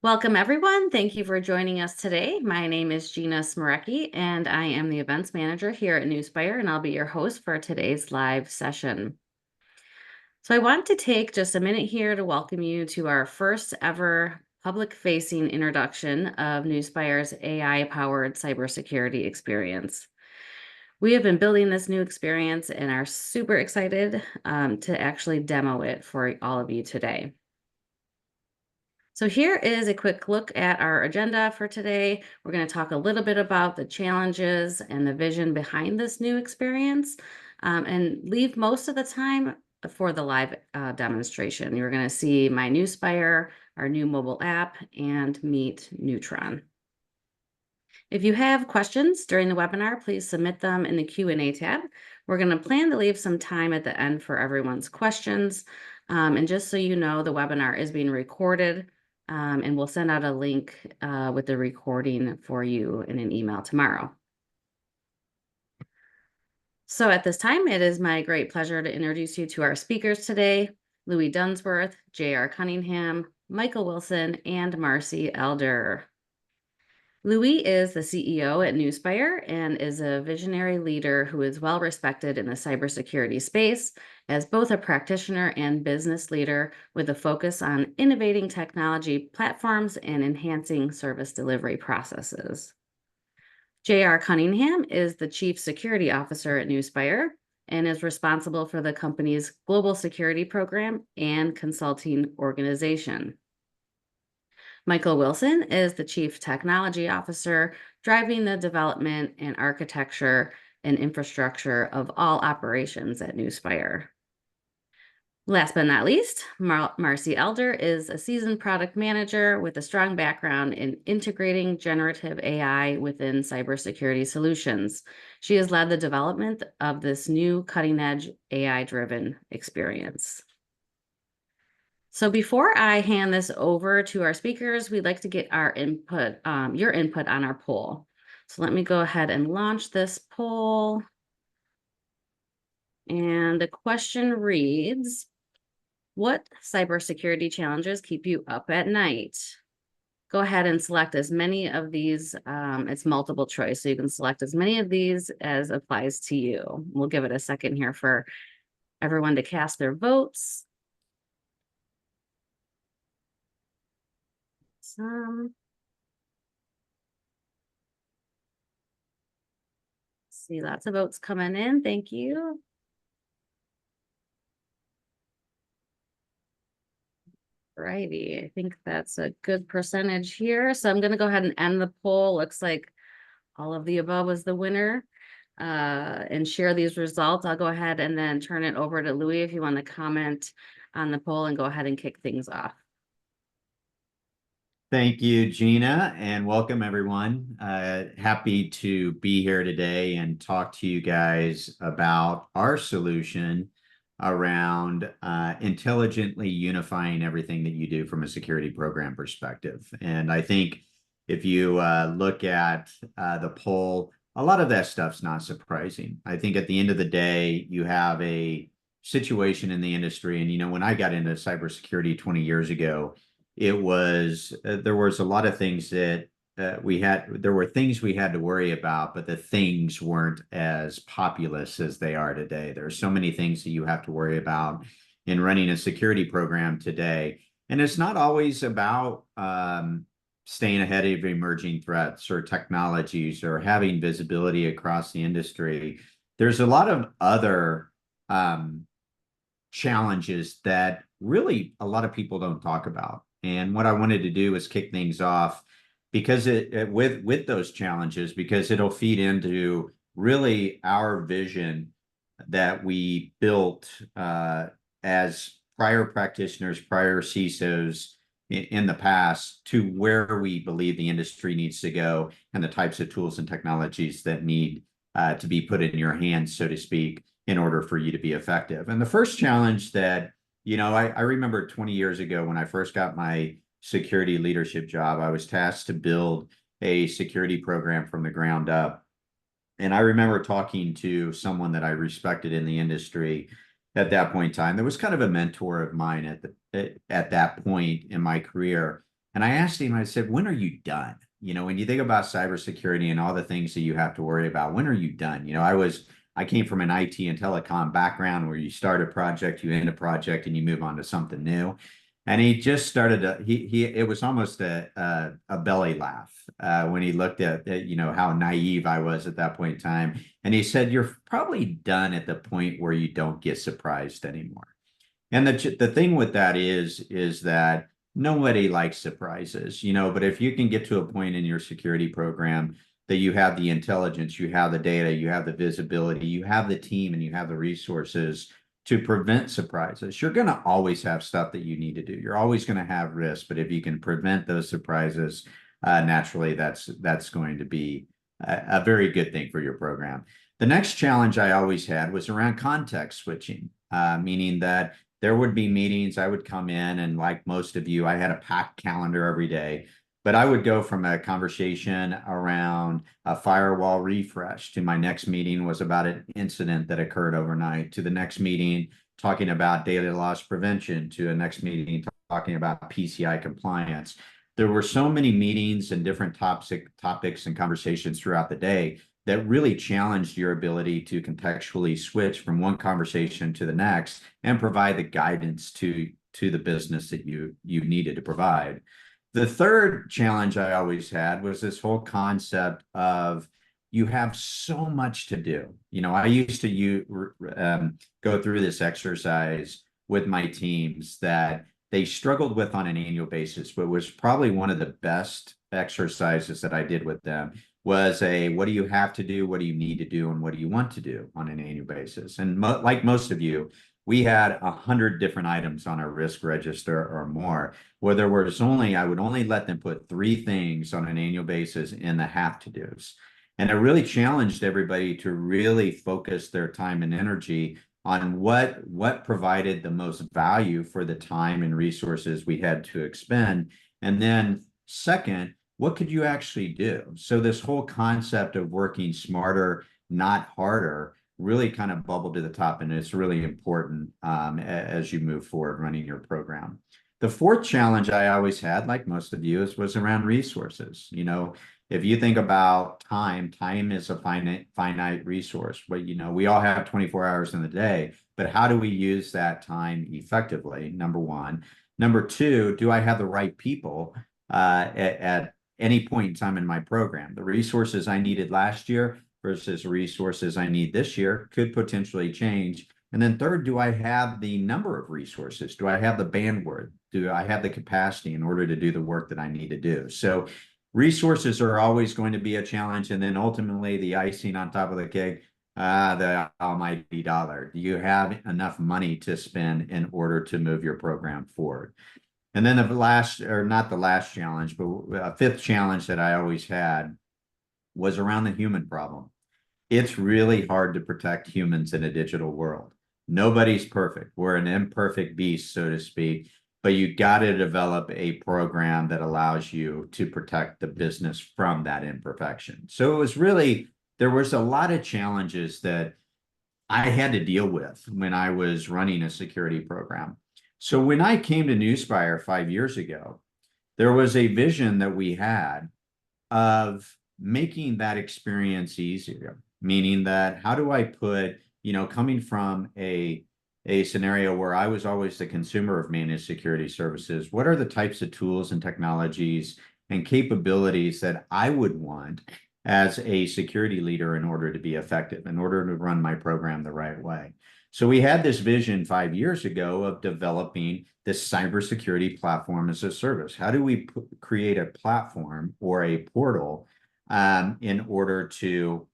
Welcome, everyone. Thank you for joining us today. My name is Gina Smarecki, and I am the events manager here at Nuspire, and I'll be your host for today's live session. So I want to take just a minute here to welcome you to our first ever public-facing introduction of Nuspire's AI-powered cybersecurity experience. We have been building this new experience and are super excited to actually demo it for all of you today. So here is a quick look at our agenda for today. We're going to talk a little bit about the challenges and the vision behind this new experience, and leave most of the time for the live demonstration. You're going to see my Nuspire, our new mobile app, and meet Neutron. If you have questions during the webinar, please submit them in the Q&A tab. We're going to plan to leave some time at the end for everyone's questions. And just so you know, the webinar is being recorded, and we'll send out a link with the recording for you in an email tomorrow. So at this time, it is my great pleasure to introduce you to our speakers today: Lewie Dunsworth, J.R. Cunningham, Michael Wilson, and Marcy Elder. Lewie is the CEO at Nuspire and is a visionary leader who is well respected in the cybersecurity space as both a practitioner and business leader with a focus on innovating technology platforms and enhancing service delivery processes. J.R. Cunningham is the Chief Security Officer at Nuspire and is responsible for the company's global security program and consulting organization. Michael Wilson is the Chief Technology Officer, driving the development and architecture and infrastructure of all operations at Nuspire. Last but not least, Marcy Elder is a seasoned product manager with a strong background in integrating generative AI within cybersecurity solutions. She has led the development of this new cutting-edge AI-driven experience. So before I hand this over to our speakers, we'd like to get our input, your input on our poll. So let me go ahead and launch this poll. And the question reads, what cybersecurity challenges keep you up at night? Go ahead and select as many of these, it's multiple choice, so you can select as many of these as applies to you. We'll give it a second here for everyone to cast their votes. See lots of votes coming in. Thank you. Righty, I think that's a good percentage here. So I'm going to go ahead and end the poll. Looks like all of the above was the winner. And share these results. I'll go ahead and then turn it over to Lewie if you want to comment on the poll and go ahead and kick things off. Thank you, Gina, and welcome everyone. Happy to be here today and talk to you guys about our solution around intelligently unifying everything that you do from a security program perspective. And I think if you look at the poll, a lot of that stuff's not surprising. I think at the end of the day, you have a situation in the industry. And, you know, when I got into cybersecurity 20 years ago, it was there was a lot of things that there were things we had to worry about, but the things weren't as populous as they are today. There are so many things that you have to worry about in running a security program today. And it's not always about staying ahead of emerging threats or technologies or having visibility across the industry. There's a lot of other challenges that really a lot of people don't talk about. And what I wanted to do is kick things off because with those challenges, because it'll feed into really our vision that we built as prior practitioners, prior CISOs in the past, to where we believe the industry needs to go and the types of tools and technologies that need to be put in your hands, so to speak, in order for you to be effective. And the first challenge that, you know, I remember 20 years ago when I first got my security leadership job, I was tasked to build a security program from the ground up. And I remember talking to someone that I respected in the industry at that point in time. There was kind of a mentor of mine at that point in my career. And I asked him, I said, when are you done? When you think about cybersecurity and all the things that you have to worry about, when are you done? I came from an IT and telecom background where you start a project, you end a project, and you move on to something new. And he just started it was almost a belly laugh when he looked at how naive I was at that point in time. And he said, you're probably done at the point where you don't get surprised anymore. And the thing with that is that nobody likes surprises, but if you can get to a point in your security program that you have the intelligence, you have the data, you have the visibility, you have the team, and you have the resources to prevent surprises, you're going to always have stuff that you need to do. You're always going to have risks, but if you can prevent those surprises, naturally, that's going to be a very good thing for your program. The next challenge I always had was around context switching, meaning that there would be meetings. I would come in, and like most of you, I had a packed calendar every day. But I would go from a conversation around a firewall refresh to my next meeting was about an incident that occurred overnight, to the next meeting talking about data loss prevention, to a next meeting talking about PCI compliance. There were so many meetings and different topics and conversations throughout the day that really challenged your ability to contextually switch from one conversation to the next and provide the guidance to the business that you needed to provide. The third challenge I always had was this whole concept of you have so much to do. I used to go through this exercise with my teams that they struggled with on an annual basis, but was probably one of the best exercises that I did with them was what do you have to do, what do you need to do, and what do you want to do on an annual basis? And like most of you, we had 100 different items on our risk register or more, where there was I would only let them put 3 things on an annual basis in the have to do's. And it really challenged everybody to really focus their time and energy on what provided the most value for the time and resources we had to expend. And then second, what could you actually do? So this whole concept of working smarter, not harder, really kind of bubbled to the top, and it's really important as you move forward running your program. The fourth challenge I always had, like most of you, was around resources. If you think about time is a finite resource. But we all have 24 hours in the day, but how do we use that time effectively? Number one. Number two, do I have the right people at any point in time in my program? The resources I needed last year versus resources I need this year could potentially change. And then third, do I have the number of resources? Do I have the bandwidth? Do I have the capacity in order to do the work that I need to do? So resources are always going to be a challenge. And then ultimately the icing on top of the cake, the almighty dollar. Do you have enough money to spend in order to move your program forward? And then the last, or not the last challenge, but a fifth challenge that I always had was around the human problem. It's really hard to protect humans in a digital world. Nobody's perfect. We're an imperfect beast, so to speak, but you got to develop a program that allows you to protect the business from that imperfection. So it was really, there was a lot of challenges that I had to deal with when I was running a security program. So when I came to Nuspire 5 years ago, there was a vision that we had of making that experience easier, meaning that how do I put, coming from a scenario where I was always the consumer of managed security services, what are the types of tools and technologies and capabilities that I would want as a security leader in order to be effective, in order to run my program the right way? So we had this vision 5 years ago of developing this cybersecurity platform as a service. How do we create a platform or a portal in order to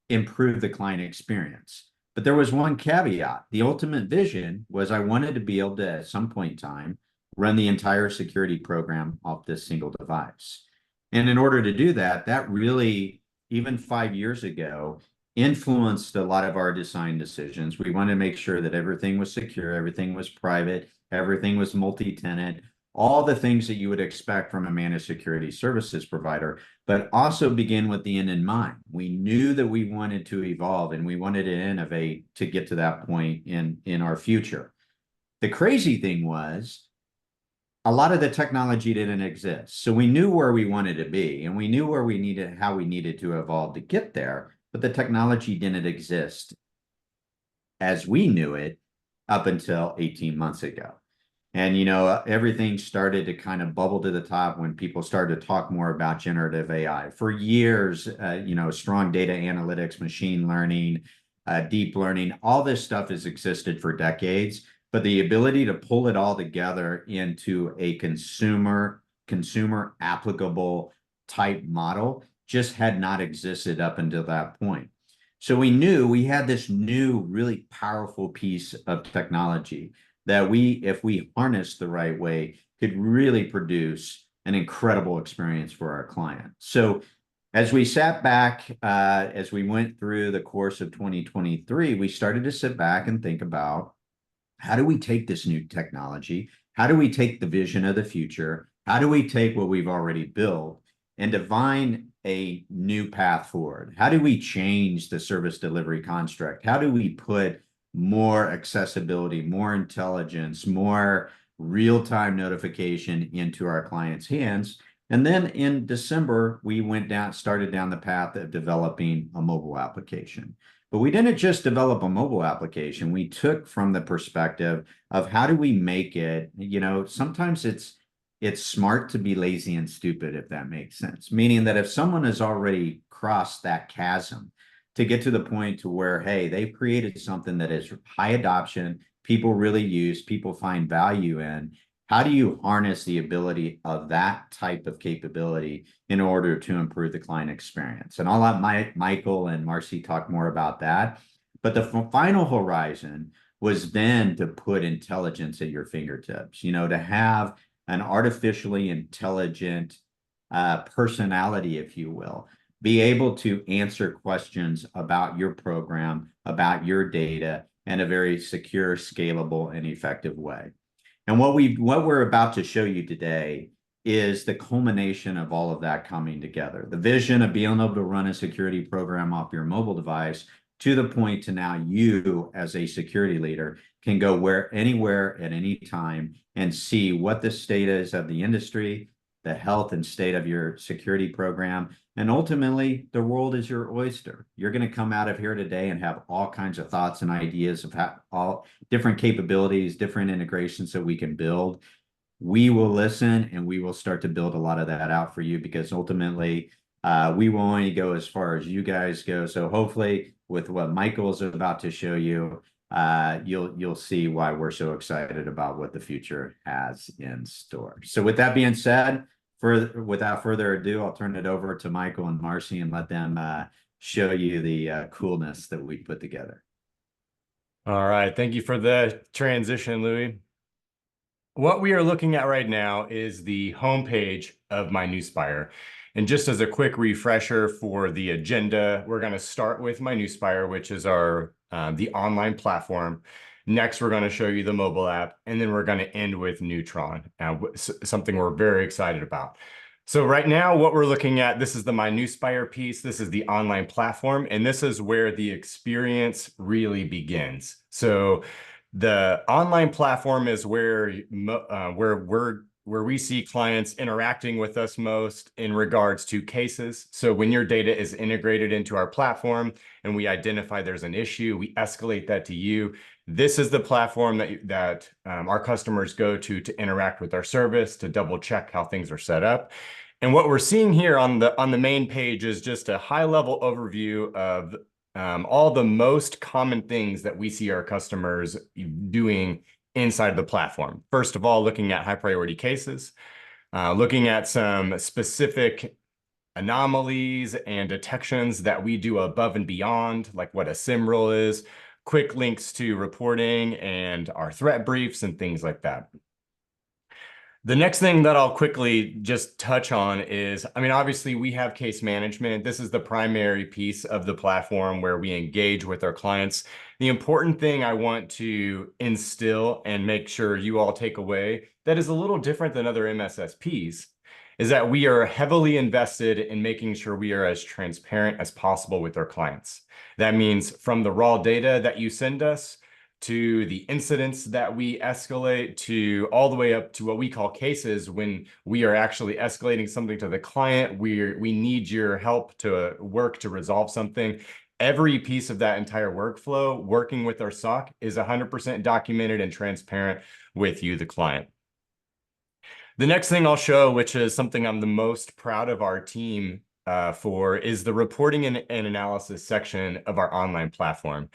improve the client experience? But there was one caveat. The ultimate vision was I wanted to be able to, at some point in time, run the entire security program off this single device. And in order to do that, that really, even 5 years ago, influenced a lot of our design decisions. We wanted to make sure that everything was secure, everything was private, everything was multi-tenant, all the things that you would expect from a managed security services provider, but also begin with the end in mind. We knew that we wanted to evolve and we wanted to innovate to get to that point in our future. The crazy thing was, a lot of the technology didn't exist. So we knew where we wanted to be and we knew where we needed, how we needed to evolve to get there, but the technology didn't exist as we knew it up until 18 months ago. And, everything started to kind of bubble to the top when people started to talk more about generative AI. For years, strong data analytics, machine learning, deep learning, all this stuff has existed for decades. But the ability to pull it all together into a consumer applicable type model just had not existed up until that point. So we knew we had this new, really powerful piece of technology that if we harnessed the right way, could really produce an incredible experience for our client. So as we sat back, as we went through the course of 2023, we started to sit back and think about, how do we take this new technology? How do we take the vision of the future? How do we take what we've already built and define a new path forward? How do we change the service delivery construct? How do we put more accessibility, more intelligence, more real-time notification into our clients' hands? And then in December, we started down the path of developing a mobile application. But we didn't just develop a mobile application. We took from the perspective of how do we make it, sometimes it's smart to be lazy and stupid, if that makes sense. Meaning that if someone has already crossed that chasm to get to the point to where, hey, they've created something that is high adoption, people really use, people find value in, how do you harness the ability of that type of capability in order to improve the client experience? And I'll let Michael and Marcy talk more about that. But the final horizon was then to put intelligence at your fingertips, to have an artificially intelligent personality, if you will, be able to answer questions about your program, about your data in a very secure, scalable, and effective way. And what we're about to show you today is the culmination of all of that coming together. The vision of being able to run a security program off your mobile device to the point to now you, as a security leader, can go anywhere at any time and see what the state is of the industry, the health and state of your security program, and ultimately, the world is your oyster. You're going to come out of here today and have all kinds of thoughts and ideas of all different capabilities, different integrations that we can build. We will listen and we will start to build a lot of that out for you, because ultimately, we will only go as far as you guys go. So hopefully, with what Michael is about to show you, you'll see why we're so excited about what the future has in store. So with that being said, without further ado, I'll turn it over to Michael and Marcy and let them show you the coolness that we put together. All right. Thank you for the transition, Lewie. What we are looking at right now is the homepage of my Nuspire. And just as a quick refresher for the agenda, we're going to start with my Nuspire, which is the online platform. Next, we're going to show you the mobile app, and then we're going to end with Neutron, something we're very excited about. So right now, what we're looking at, this is the My Nuspire piece. This is the online platform, and this is where the experience really begins. So the online platform is where we see clients interacting with us most in regards to cases. So when your data is integrated into our platform and we identify there's an issue, we escalate that to you. This is the platform that our customers go to interact with our service, to double check how things are set up. And what we're seeing here on the main page is just a high-level overview of all the most common things that we see our customers doing inside the platform. First of all, looking at high priority cases, looking at some specific anomalies and detections that we do above and beyond, like what a SIM rule is, quick links to reporting and our threat briefs and things like that. The next thing that I'll quickly just touch on is, obviously we have case management. This is the primary piece of the platform where we engage with our clients. The important thing I want to instill and make sure you all take away that is a little different than other MSSPs is that we are heavily invested in making sure we are as transparent as possible with our clients. That means from the raw data that you send us to the incidents that we escalate, to all the way up to what we call cases when we are actually escalating something to the client. We need your help to work to resolve something. Every piece of that entire workflow, working with our SOC, is 100% documented and transparent with you, the client. The next thing I'll show, which is something I'm the most proud of our team for, is the reporting and analysis section of our online platform.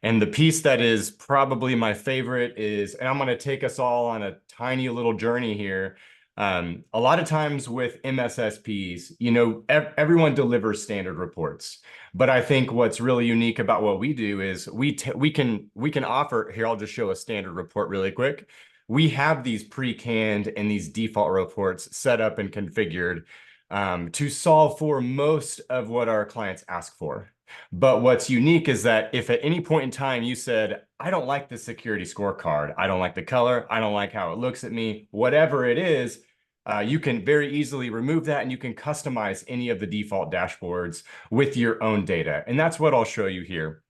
And the piece that is probably my favorite is, and I'm going to take us all on a tiny little journey here. A lot of times with MSSPs, you know, everyone delivers standard reports. But I think what's really unique about what we do is we can offer, here, I'll just show a standard report really quick. We have these pre-canned and these default reports set up and configured to solve for most of what our clients ask for. But what's unique is that if at any point in time you said, I don't like the security scorecard, I don't like the color, I don't like how it looks at me, whatever it is, you can very easily remove that and you can customize any of the default dashboards with your own data. And that's what I'll show you here.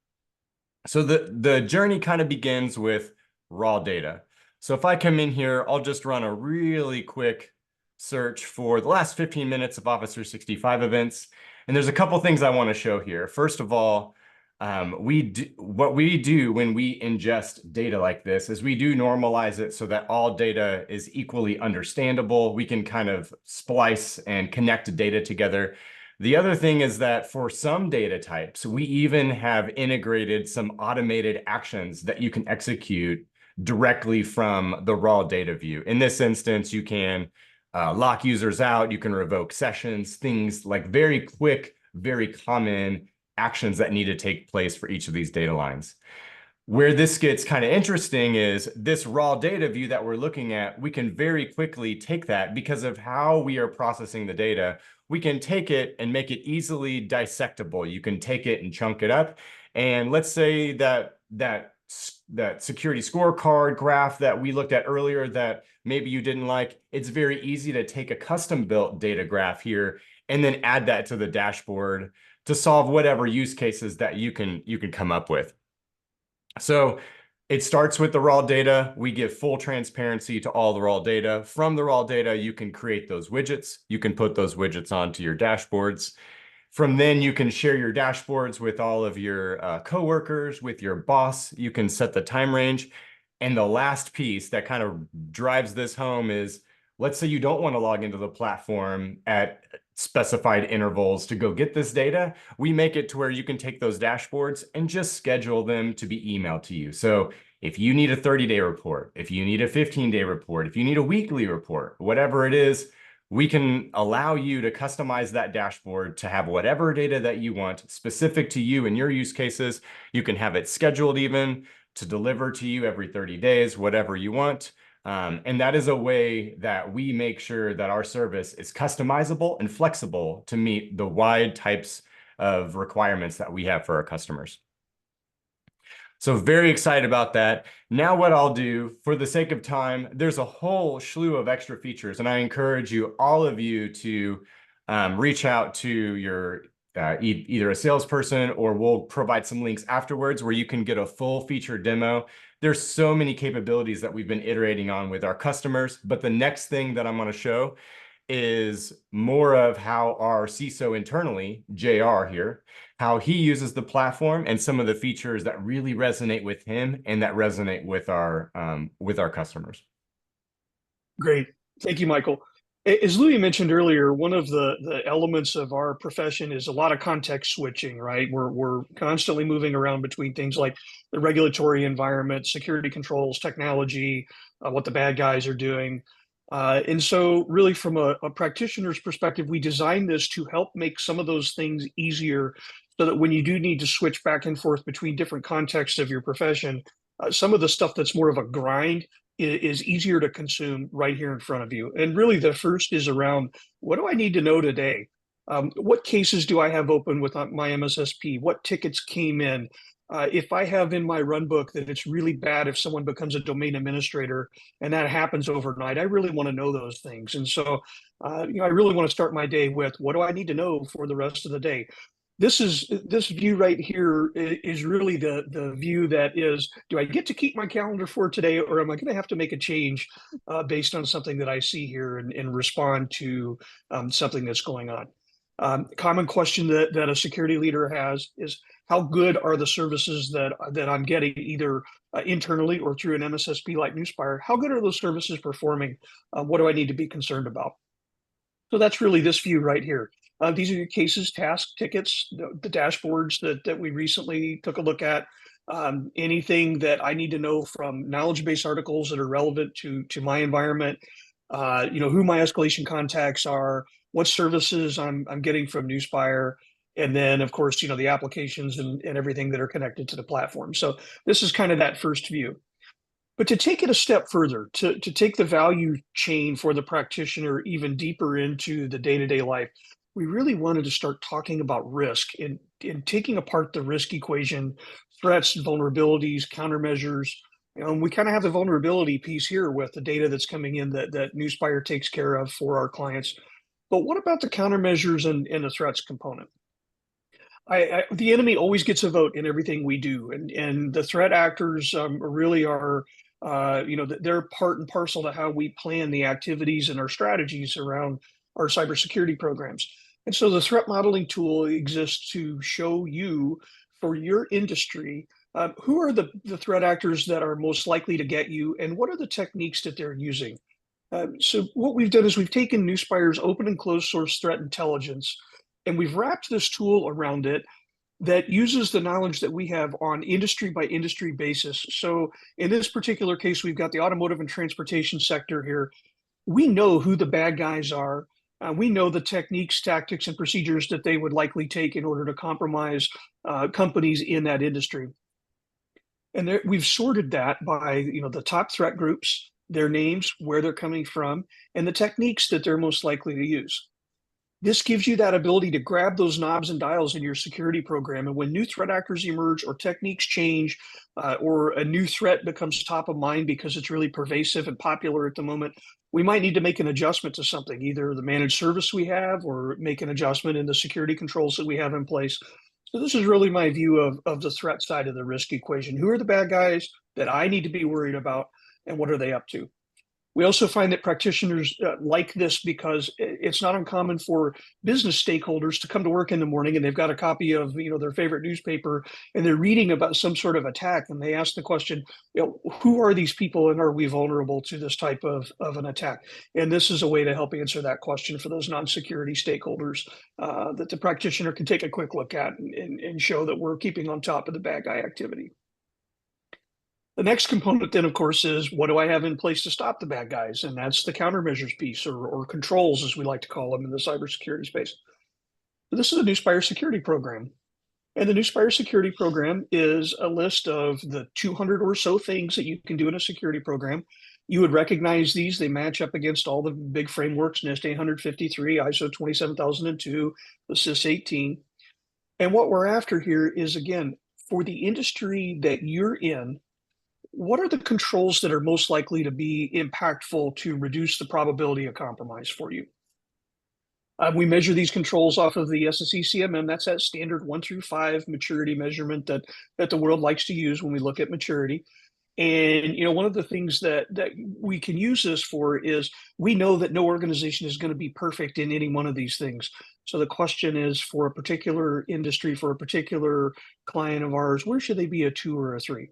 So the journey kind of begins with raw data. So if I come in here, I'll just run a really quick search for the last 15 minutes of Office 365 events. And there's a couple things I want to show here. First of all, what we do when we ingest data like this is we do normalize it so that all data is equally understandable. We can kind of splice and connect data together. The other thing is that for some data types, we even have integrated some automated actions that you can execute directly from the raw data view. In this instance, you can lock users out, you can revoke sessions, things like very quick, very common actions that need to take place for each of these data lines. Where this gets kind of interesting is this raw data view that we're looking at, we can very quickly take that because of how we are processing the data. We can take it and make it easily dissectable. You can take it and chunk it up. And let's say that security scorecard graph that we looked at earlier that maybe you didn't like, it's very easy to take a custom built data graph here and then add that to the dashboard to solve whatever use cases that you can come up with. So it starts with the raw data. We give full transparency to all the raw data. From the raw data, you can create those widgets. You can put those widgets onto your dashboards. From then, you can share your dashboards with all of your coworkers, with your boss. You can set the time range. And the last piece that kind of drives this home is, let's say you don't want to log into the platform at specified intervals to go get this data. We make it to where you can take those dashboards and just schedule them to be emailed to you. So if you need a 30-day report, if you need a 15-day report, if you need a weekly report, whatever it is, we can allow you to customize that dashboard to have whatever data that you want specific to you and your use cases. You can have it scheduled even to deliver to you every 30 days, whatever you want. And that is a way that we make sure that our service is customizable and flexible to meet the wide types of requirements that we have for our customers. So very excited about that. Now what I'll do, for the sake of time, there's a whole slew of extra features, and I encourage you, all of you, to reach out to your either a salesperson, or we'll provide some links afterwards where you can get a full feature demo. There's so many capabilities that we've been iterating on with our customers, but the next thing that I'm going to show is more of how our CISO internally, JR here, how he uses the platform and some of the features that really resonate with him and that resonate with our customers. Great. Thank you, Michael. As Lewie mentioned earlier, one of the elements of our profession is a lot of context switching, right? We're constantly moving around between things like the regulatory environment, security controls, technology, what the bad guys are doing. And so really from a practitioner's perspective, we designed this to help make some of those things easier so that when you do need to switch back and forth between different contexts of your profession, some of the stuff that's more of a grind is easier to consume right here in front of you. And really the first is around, what do I need to know today? What cases do I have open with my MSSP? What tickets came in? If I have in my run book that it's really bad if someone becomes a domain administrator and that happens overnight, I really want to know those things. And so, I really want to start my day with, what do I need to know for the rest of the day? this view right here is really the view that is, do I get to keep my calendar for today, or am I going to have to make a change based on something that I see here and respond to something that's going on? Common question that a security leader has is, how good are the services that I'm getting, either internally or through an MSSP like Nuspire? How good are those services performing? What do I need to be concerned about? So that's really this view right here. These are your cases, tasks, tickets, the dashboards that we recently took a look at. Anything that I need to know from knowledge base articles that are relevant to my environment, who my escalation contacts are, what services I'm getting from Nuspire, and then of course, the applications and everything that are connected to the platform. So this is kind of that first view. But to take it a step further, to take the value chain for the practitioner even deeper into the day-to-day life, we really wanted to start talking about risk and taking apart the risk equation, threats, vulnerabilities, countermeasures. We kind of have the vulnerability piece here with the data that's coming in that Nuspire takes care of for our clients. But what about the countermeasures and the threats component? The enemy always gets a vote in everything we do, and the threat actors really are, they're part and parcel to how we plan the activities and our strategies around our cybersecurity programs. And so the threat modeling tool exists to show you, for your industry, who are the threat actors that are most likely to get you, and what are the techniques that they're using. So what we've done is we've taken Nuspire's open and closed source threat intelligence, and we've wrapped this tool around it that uses the knowledge that we have on industry by industry basis. So in this particular case, we've got the automotive and transportation sector here. We know who the bad guys are. We know the techniques, tactics, and procedures that they would likely take in order to compromise companies in that industry. And we've sorted that by the top threat groups, their names, where they're coming from, and the techniques that they're most likely to use. This gives you that ability to grab those knobs and dials in your security program. And when new threat actors emerge or techniques change, or a new threat becomes top of mind because it's really pervasive and popular at the moment, we might need to make an adjustment to something, either the managed service we have or make an adjustment in the security controls that we have in place. So this is really my view of the threat side of the risk equation. Who are the bad guys that I need to be worried about, and what are they up to? We also find that practitioners like this because it's not uncommon for business stakeholders to come to work in the morning and they've got a copy of their favorite newspaper, and they're reading about some sort of attack, and they ask the question, who are these people, and are we vulnerable to this type of an attack? And this is a way to help answer that question for those non-security stakeholders that the practitioner can take a quick look at and show that we're keeping on top of the bad guy activity. The next component then, of course, is what do I have in place to stop the bad guys? And that's the countermeasures piece, or controls, as we like to call them in the cybersecurity space. So this is a Nuspire security program. And the Nuspire security program is a list of the 200 or so things that you can do in a security program. You would recognize these. They match up against all the big frameworks, NIST 853, ISO 27002, the CIS 18. And what we're after here is, again, for the industry that you're in, what are the controls that are most likely to be impactful to reduce the probability of compromise for you? We measure these controls off of the SSE CMM. That's that standard 1 through 5 maturity measurement that the world likes to use when we look at maturity. And one of the things that we can use this for is, we know that no organization is going to be perfect in any one of these things. So the question is, for a particular industry, for a particular client of ours, where should they be a 2 or a 3?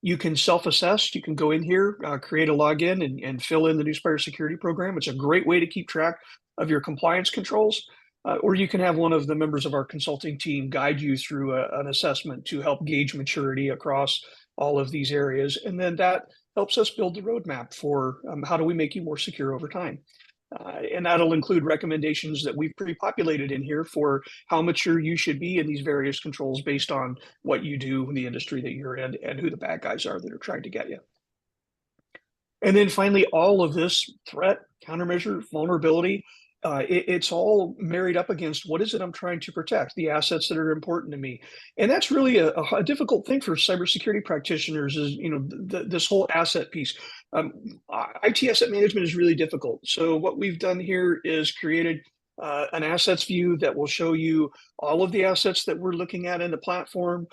You can self-assess. You can go in here, create a login, and fill in the Nuspire security program. It's a great way to keep track of your compliance controls. Or you can have one of the members of our consulting team guide you through an assessment to help gauge maturity across all of these areas. And then that helps us build the roadmap for how do we make you more secure over time. And that'll include recommendations that we've pre-populated in here for how mature you should be in these various controls based on what you do in the industry that you're in and who the bad guys are that are trying to get you. And then finally, all of this threat, countermeasure, vulnerability, it's all married up against what is it I'm trying to protect, the assets that are important to me. And that's really a difficult thing for cybersecurity practitioners is, this whole asset piece. IT asset management is really difficult. So what we've done here is created an assets view that will show you all of the assets that we're looking at in the platform,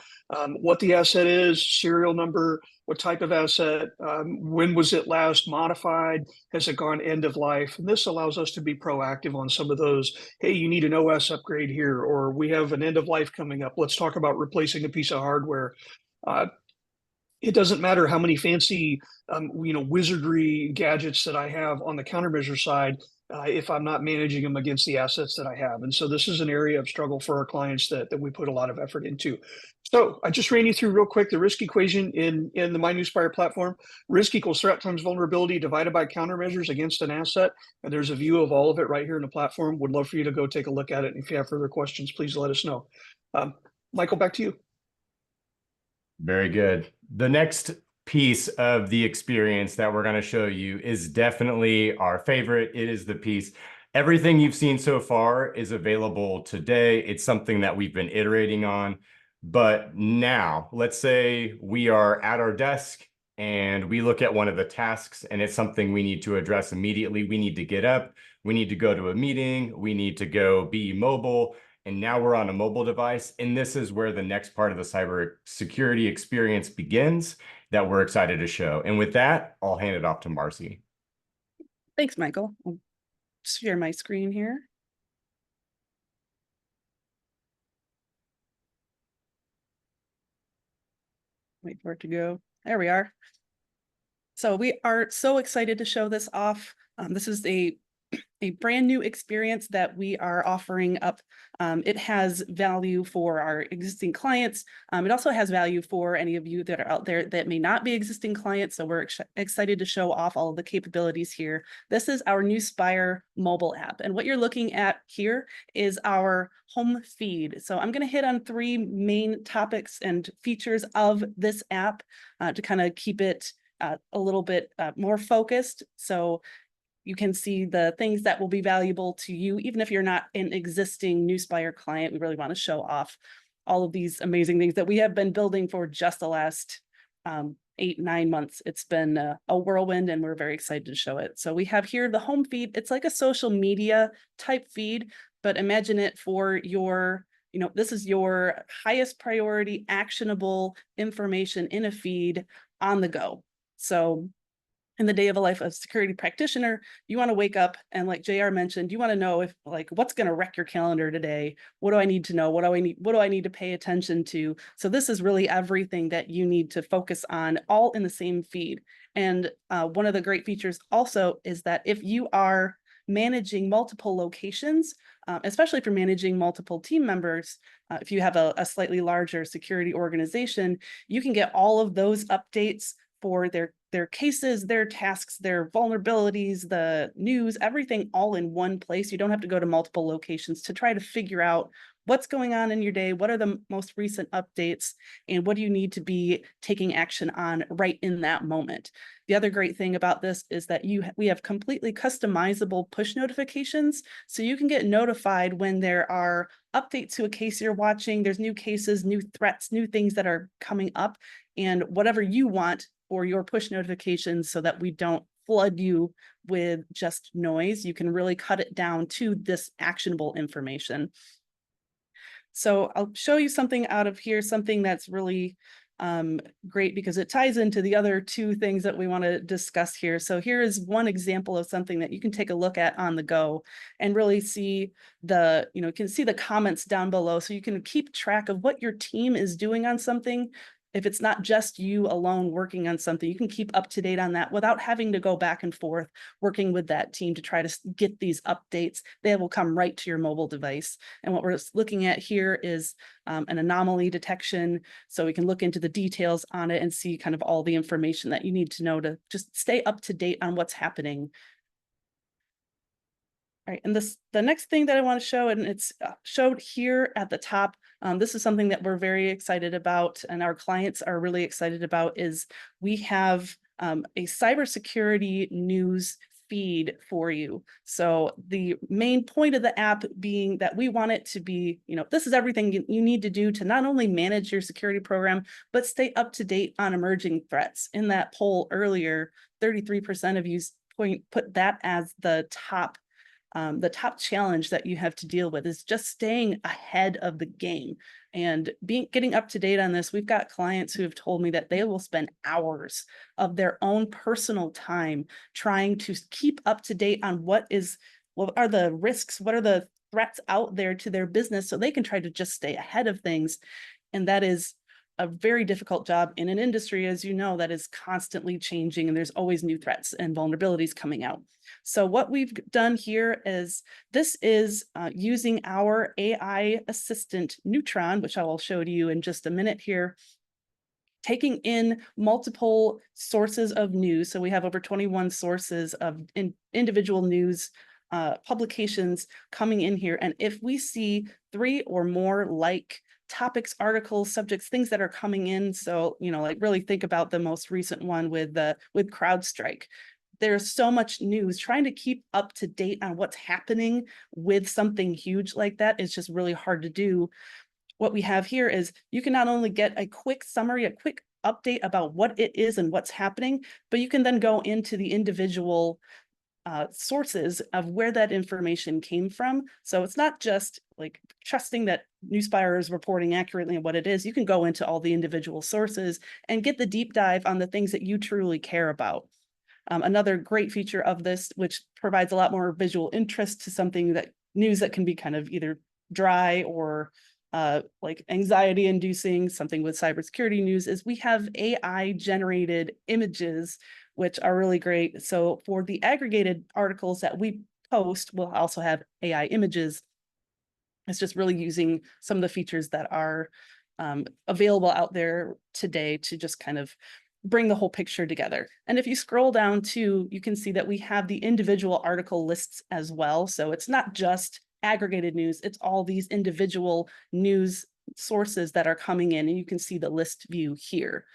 what the asset is, serial number, what type of asset, when was it last modified, has it gone end of life? And this allows us to be proactive on some of those. Hey, you need an OS upgrade here, or we have an end of life coming up. Let's talk about replacing a piece of hardware. It doesn't matter how many fancy, wizardry gadgets that I have on the countermeasure side if I'm not managing them against the assets that I have. And so this is an area of struggle for our clients that we put a lot of effort into. So I just ran you through real quick the risk equation in the My Nuspire platform. Risk equals threat times vulnerability divided by countermeasures against an asset. And there's a view of all of it right here in the platform. Would love for you to go take a look at it. And if you have further questions, please let us know. Michael, back to you. Very good. The next piece of the experience that we're going to show you is definitely our favorite. It is the piece. Everything you've seen so far is available today. It's something that we've been iterating on. But now, let's say we are at our desk and we look at one of the tasks and it's something we need to address immediately. We need to get up. We need to go to a meeting. We need to go be mobile. And now we're on a mobile device. And this is where the next part of the cybersecurity experience begins that we're excited to show. And with that, I'll hand it off to Marcy. Thanks, Michael. I'll share my screen here. Wait for it to go. There we are. So we are so excited to show this off. This is a brand new experience that we are offering up. It has value for our existing clients. It also has value for any of you that are out there that may not be existing clients. So we're excited to show off all of the capabilities here. This is our Nuspire mobile app. And what you're looking at here is our home feed. So I'm going to hit on three main topics and features of this app to kind of keep it a little bit more focused. So you can see the things that will be valuable to you, even if you're not an existing Nuspire client. We really want to show off all of these amazing things that we have been building for just the last 8-9 months. It's been a whirlwind and we're very excited to show it. So we have here the home feed. It's like a social media type feed, but imagine it for your, this is your highest priority actionable information in a feed on the go. So in the day of a life of security practitioner, you want to wake up and, like JR mentioned, you want to know if what's going to wreck your calendar today. What do I need to know? What do I need to pay attention to? So this is really everything that you need to focus on, all in the same feed. And one of the great features also is that if you are managing multiple locations, especially if you're managing multiple team members, if you have a slightly larger security organization, you can get all of those updates for their cases, their tasks, their vulnerabilities, the news, everything all in one place. You don't have to go to multiple locations to try to figure out what's going on in your day, what are the most recent updates, and what do you need to be taking action on right in that moment. The other great thing about this is that we have completely customizable push notifications, so you can get notified when there are updates to a case you're watching, there's new cases, new threats, new things that are coming up, and whatever you want for your push notifications so that we don't flood you with just noise. You can really cut it down to this actionable information. So I'll show you something out of here, something that's really great because it ties into the other two things that we want to discuss here. So here is one example of something that you can take a look at on the go and really see you can see the comments down below, so you can keep track of what your team is doing on something. If it's not just you alone working on something, you can keep up to date on that without having to go back and forth working with that team to try to get these updates. They will come right to your mobile device. And what we're looking at here is an anomaly detection. So we can look into the details on it and see kind of all the information that you need to know to just stay up to date on what's happening. All right, and the next thing that I want to show, and it's showed here at the top, this is something that we're very excited about and our clients are really excited about, is we have a cybersecurity news feed for you. So the main point of the app being that we want it to be, this is everything you need to do to not only manage your security program, but stay up to date on emerging threats. In that poll earlier, 33% of you put that as the top the top challenge that you have to deal with is just staying ahead of the game and getting up to date on this. We've got clients who have told me that they will spend hours of their own personal time trying to keep up to date on what are the risks, what are the threats out there to their business, so they can try to just stay ahead of things. And that is a very difficult job in an industry, as you know, that is constantly changing, and there's always new threats and vulnerabilities coming out. So what we've done here is using our AI assistant Neutron, which I will show to you in just a minute here, taking in multiple sources of news. So we have over 21 sources of individual news publications coming in here. And if we see 3 or more like topics, articles, subjects, things that are coming in. So, like really think about the most recent one with CrowdStrike. There's so much news. Trying to keep up to date on what's happening with something huge like that is just really hard to do. What we have here is you can not only get a quick summary, a quick update about what it is and what's happening, but you can then go into the individual sources of where that information came from. So it's not just like trusting that Nuspire is reporting accurately on what it is. You can go into all the individual sources and get the deep dive on the things that you truly care about. Another great feature of this, which provides a lot more visual interest to something that news that can be kind of either dry or like anxiety inducing, something with cybersecurity news, is we have AI generated images, which are really great. So for the aggregated articles that we post, we'll also have AI images. It's just really using some of the features that are available out there today to just kind of bring the whole picture together. And if you scroll down too, you can see that we have the individual article lists as well. So it's not just aggregated news, it's all these individual news sources that are coming in, and you can see the list view here.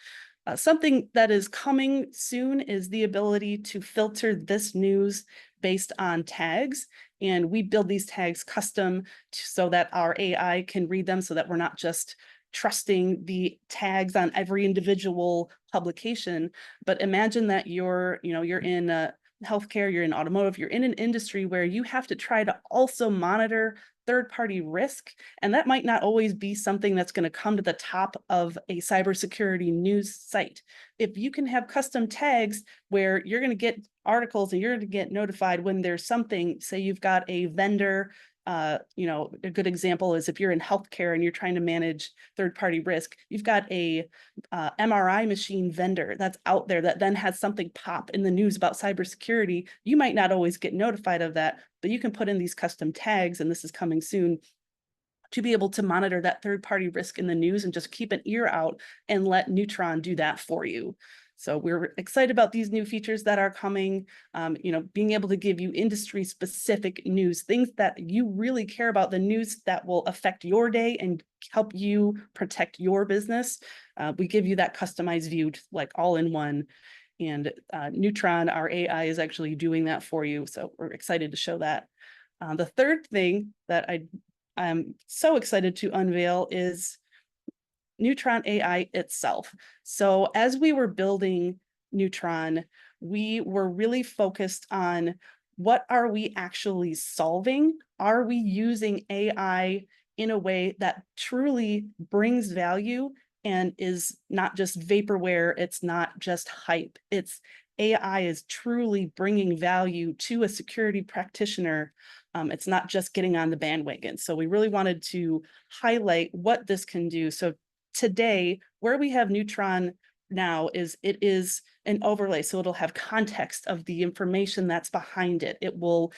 Something that is coming soon is the ability to filter this news based on tags. And we build these tags custom so that our AI can read them, so that we're not just trusting the tags on every individual publication. But imagine that you're in healthcare, you're in automotive, you're in an industry where you have to try to also monitor third-party risk. And that might not always be something that's going to come to the top of a cybersecurity news site. If you can have custom tags where you're going to get articles and you're going to get notified when there's something, say you've got a vendor, a good example is if you're in healthcare and you're trying to manage third-party risk, you've got a MRI machine vendor that's out there that then has something pop in the news about cybersecurity. You might not always get notified of that, but you can put in these custom tags, and this is coming soon, to be able to monitor that third-party risk in the news and just keep an ear out and let Neutron do that for you. So we're excited about these new features that are coming, being able to give you industry-specific news, things that you really care about, the news that will affect your day and help you protect your business. We give you that customized view, like all in one. And Neutron, our AI, is actually doing that for you. So we're excited to show that. The third thing that I'm so excited to unveil is Neutron AI itself. So as we were building Neutron, we were really focused on what are we actually solving? Are we using AI in a way that truly brings value and is not just vaporware? It's not just hype. It's AI is truly bringing value to a security practitioner. It's not just getting on the bandwagon. So we really wanted to highlight what this can do. So today, where we have Neutron now is it is an overlay. So it'll have context of the information that's behind it. It will,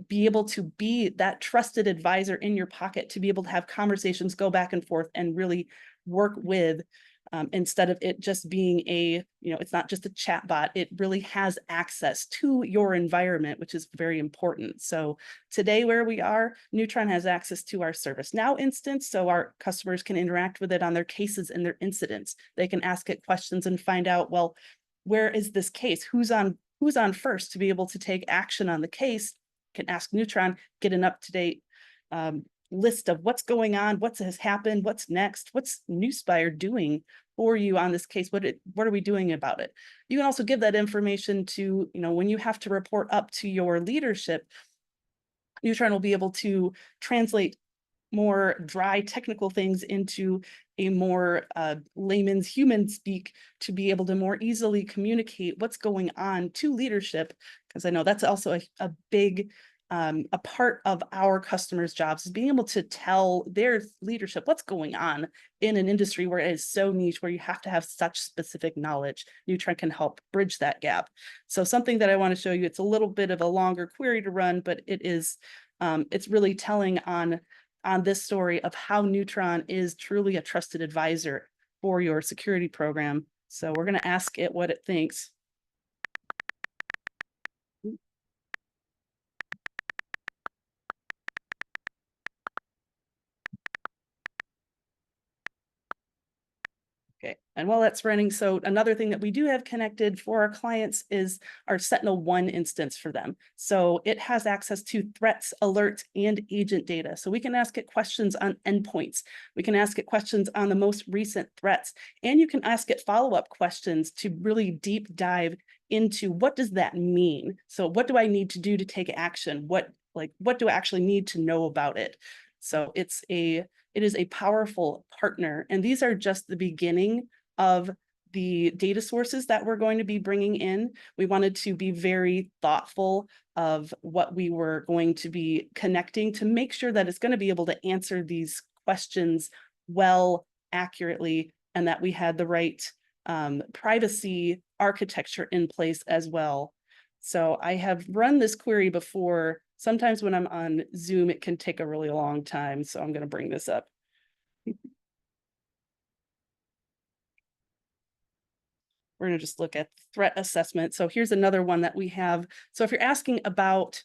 be able to be that trusted advisor in your pocket, to be able to have conversations, go back and forth, and really work with, instead of it just being it's not just a chat bot. It really has access to your environment, which is very important. So today, where we are, Neutron has access to our ServiceNow instance, so our customers can interact with it on their cases and their incidents. They can ask it questions and find out, well, where is this case? Who's on first, to be able to take action on the case. Can ask Neutron, get an up-to-date list of what's going on, what has happened, what's next, what's Nuspire doing for you on this case, what are we doing about it. You can also give that information to, when you have to report up to your leadership, Neutron will be able to translate more dry technical things into a more layman's human speak to be able to more easily communicate what's going on to leadership, because I know that's also a big a part of our customers' jobs is being able to tell their leadership what's going on in an industry where it is so niche, where you have to have such specific knowledge. Neutron can help bridge that gap. So something that I want to show you, it's a little bit of a longer query to run, but it is it's really telling on this story of how Neutron is truly a trusted advisor for your security program. So we're going to ask it what it thinks. Okay, and while that's running, so another thing that we do have connected for our clients is our Sentinel-1 instance for them. So it has access to threats, alerts, and agent data. So we can ask it questions on endpoints. We can ask it questions on the most recent threats, and you can ask it follow-up questions to really deep dive into what does that mean? So what do I need to do to take action? What do I actually need to know about it? So it is a powerful partner, and these are just the beginning of the data sources that we're going to be bringing in. We wanted to be very thoughtful of what we were going to be connecting to make sure that it's going to be able to answer these questions well, accurately, and that we had the right privacy architecture in place as well. So I have run this query before. Sometimes when I'm on Zoom, it can take a really long time. So I'm going to bring this up. We're going to just look at threat assessment. So here's another one that we have. So if you're asking about,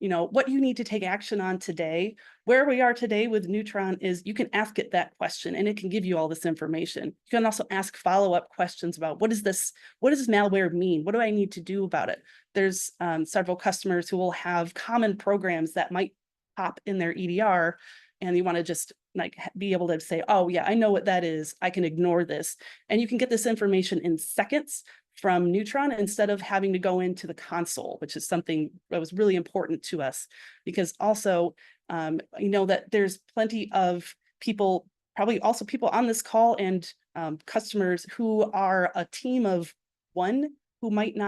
what you need to take action on today, where we are today with Neutron is you can ask it that question and it can give you all this information. You can also ask follow-up questions about what does this malware mean? What do I need to do about it? There's several customers who will have common programs that might pop in their EDR, and you want to just be able to say, oh yeah, I know what that is. I can ignore this. And you can get this information in seconds from Neutron instead of having to go into the console, which is something that was really important to us, because also, that there's plenty of people, probably also people on this call and customers who are a team of one who might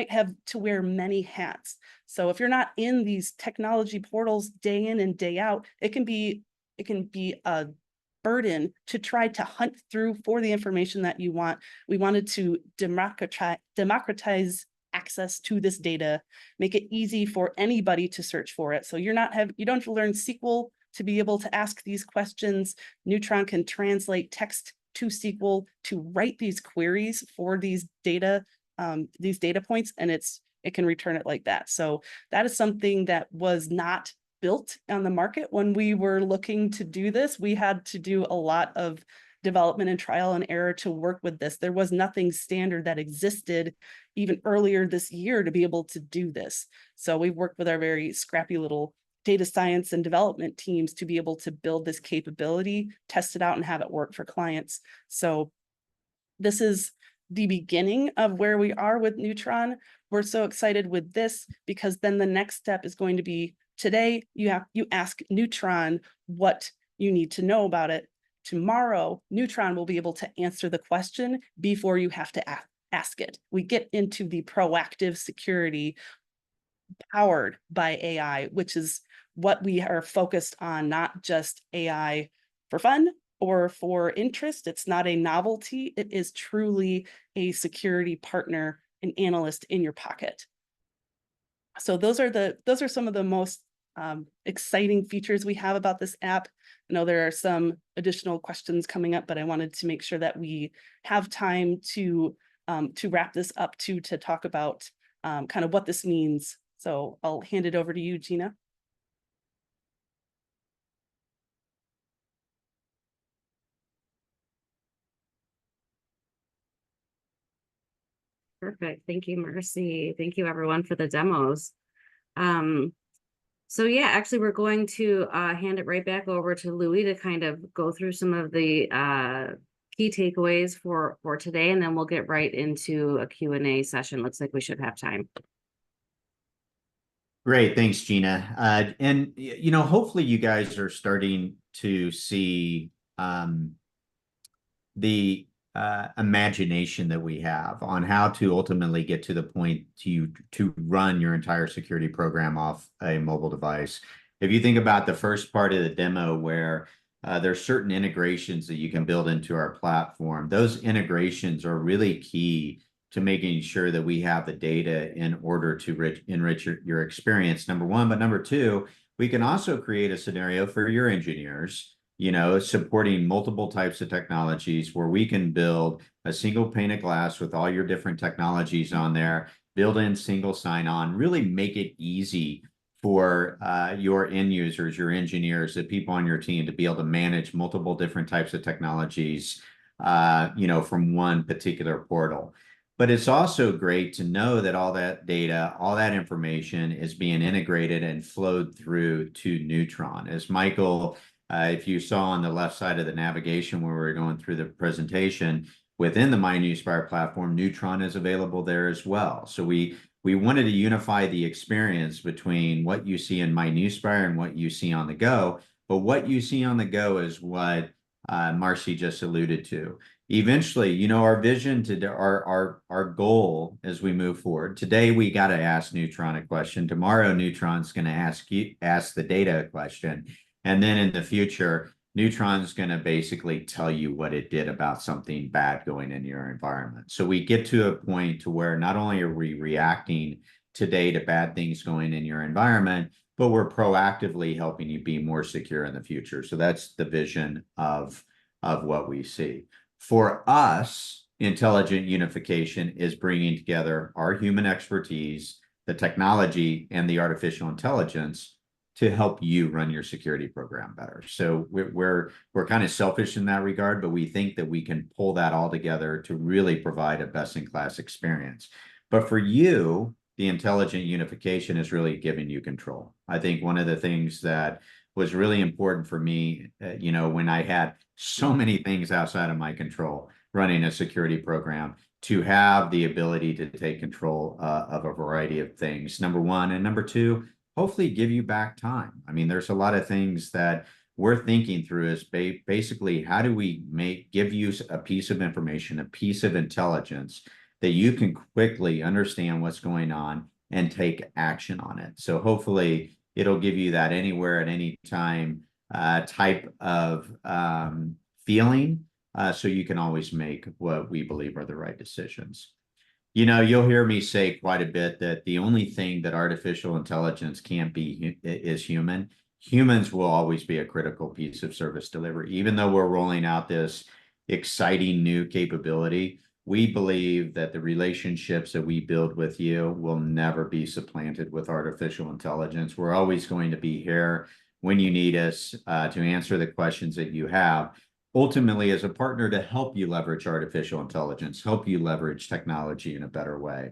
have to wear many hats. So if you're not in these technology portals day in and day out, it can be a burden to try to hunt through for the information that you want. We wanted to democratize access to this data, make it easy for anybody to search for it. So you don't have to learn SQL to be able to ask these questions. Neutron can translate text to SQL to write these queries for these data points, and it can return it like that. So that is something that was not built on the market when we were looking to do this. We had to do a lot of development and trial and error to work with this. There was nothing standard that existed even earlier this year to be able to do this. So we've worked with our very scrappy little data science and development teams to be able to build this capability, test it out, and have it work for clients. So this is the beginning of where we are with Neutron. We're so excited with this because then the next step is going to be, today you ask Neutron what you need to know about it. Tomorrow, Neutron will be able to answer the question before you have to ask it. We get into the proactive security powered by AI, which is what we are focused on, not just AI for fun or for interest. It's not a novelty. It is truly a security partner, an analyst in your pocket. So those are some of the most exciting features we have about this app. I know there are some additional questions coming up, but I wanted to make sure that we have time to wrap this up to talk about kind of what this means. So I'll hand it over to you, Gina. Perfect. Thank you, Marcy. Thank you, everyone, for the demos. So yeah, actually, we're going to hand it right back over to Lewie to kind of go through some of the key takeaways for today, and then we'll get right into a Q&A session. Looks like we should have time. Great, thanks, Gina. And you know, hopefully you guys are starting to see the imagination that we have on how to ultimately get to the point to run your entire security program off a mobile device. If you think about the first part of the demo where there's certain integrations that you can build into our platform, those integrations are really key to making sure that we have the data in order to enrich your experience, number one. But number two, we can also create a scenario for your engineers, you know, supporting multiple types of technologies where we can build a single pane of glass with all your different technologies on there, build in single sign-on, really make it easy for your end users, your engineers, the people on your team to be able to manage multiple different types of technologies, you know, from one particular portal. But it's also great to know that all that data, all that information is being integrated and flowed through to Neutron. As Michael, if you saw on the left side of the navigation where we were going through the presentation, within the Nuspire platform, Neutron is available there as well. So we wanted to unify the experience between what you see in Nuspire and what you see on the go. But what you see on the go is what Marcy just alluded to. Eventually, you know, our vision to our goal as we move forward. Today, we got to ask Neutron a question. Tomorrow, Neutron's going to ask the data a question. And then in the future, Neutron's going to basically tell you what it did about something bad going in your environment. So we get to a point to where not only are we reacting today to bad things going in your environment, but we're proactively helping you be more secure in the future. So that's the vision of what we see. For us, intelligent unification is bringing together our human expertise, the technology, and the artificial intelligence to help you run your security program better. So we're kind of selfish in that regard, but we think that we can pull that all together to really provide a best-in-class experience. But for you, the intelligent unification is really giving you control. I think one of the things that was really important for me, you know, when I had so many things outside of my control running a security program, to have the ability to take control of a variety of things, number one. And number two, hopefully give you back time. I mean, there's a lot of things that we're thinking through is basically how do we give you a piece of information, a piece of intelligence that you can quickly understand what's going on and take action on it. So hopefully it'll give you that anywhere at any time type of feeling, so you can always make what we believe are the right decisions. You know, you'll hear me say quite a bit that the only thing that artificial intelligence can't be is human. Humans will always be a critical piece of service delivery. Even though we're rolling out this exciting new capability, we believe that the relationships that we build with you will never be supplanted with artificial intelligence. We're always going to be here when you need us to answer the questions that you have, ultimately as a partner to help you leverage artificial intelligence, help you leverage technology in a better way,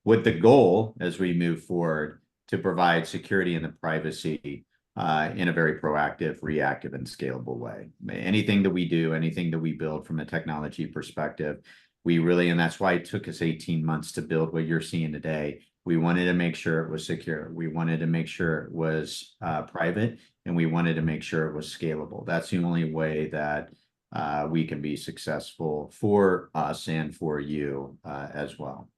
with the goal as we move forward to provide security and the privacy in a very proactive, reactive, and scalable way. Anything that we do, anything that we build from a technology perspective, we really, and that's why it took us 18 months to build what you're seeing today. We wanted to make sure it was secure. We wanted to make sure it was private, and we wanted to make sure it was scalable. That's the only way that we can be successful for us and for you as well.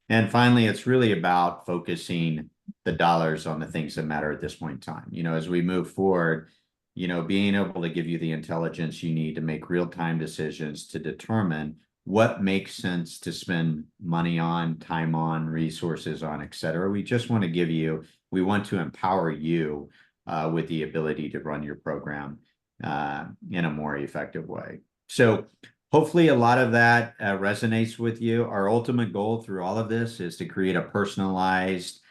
And finally, it's really about focusing the dollars on the things that matter at this point in time. You know, as we move forward, you know, being able to give you the intelligence you need to make real-time decisions to determine what makes sense to spend money on, time on, resources on, et cetera. We just want to give you, we want to empower you with the ability to run your program in a more effective way. So hopefully a lot of that resonates with you. Our ultimate goal through all of this is to create a personalized,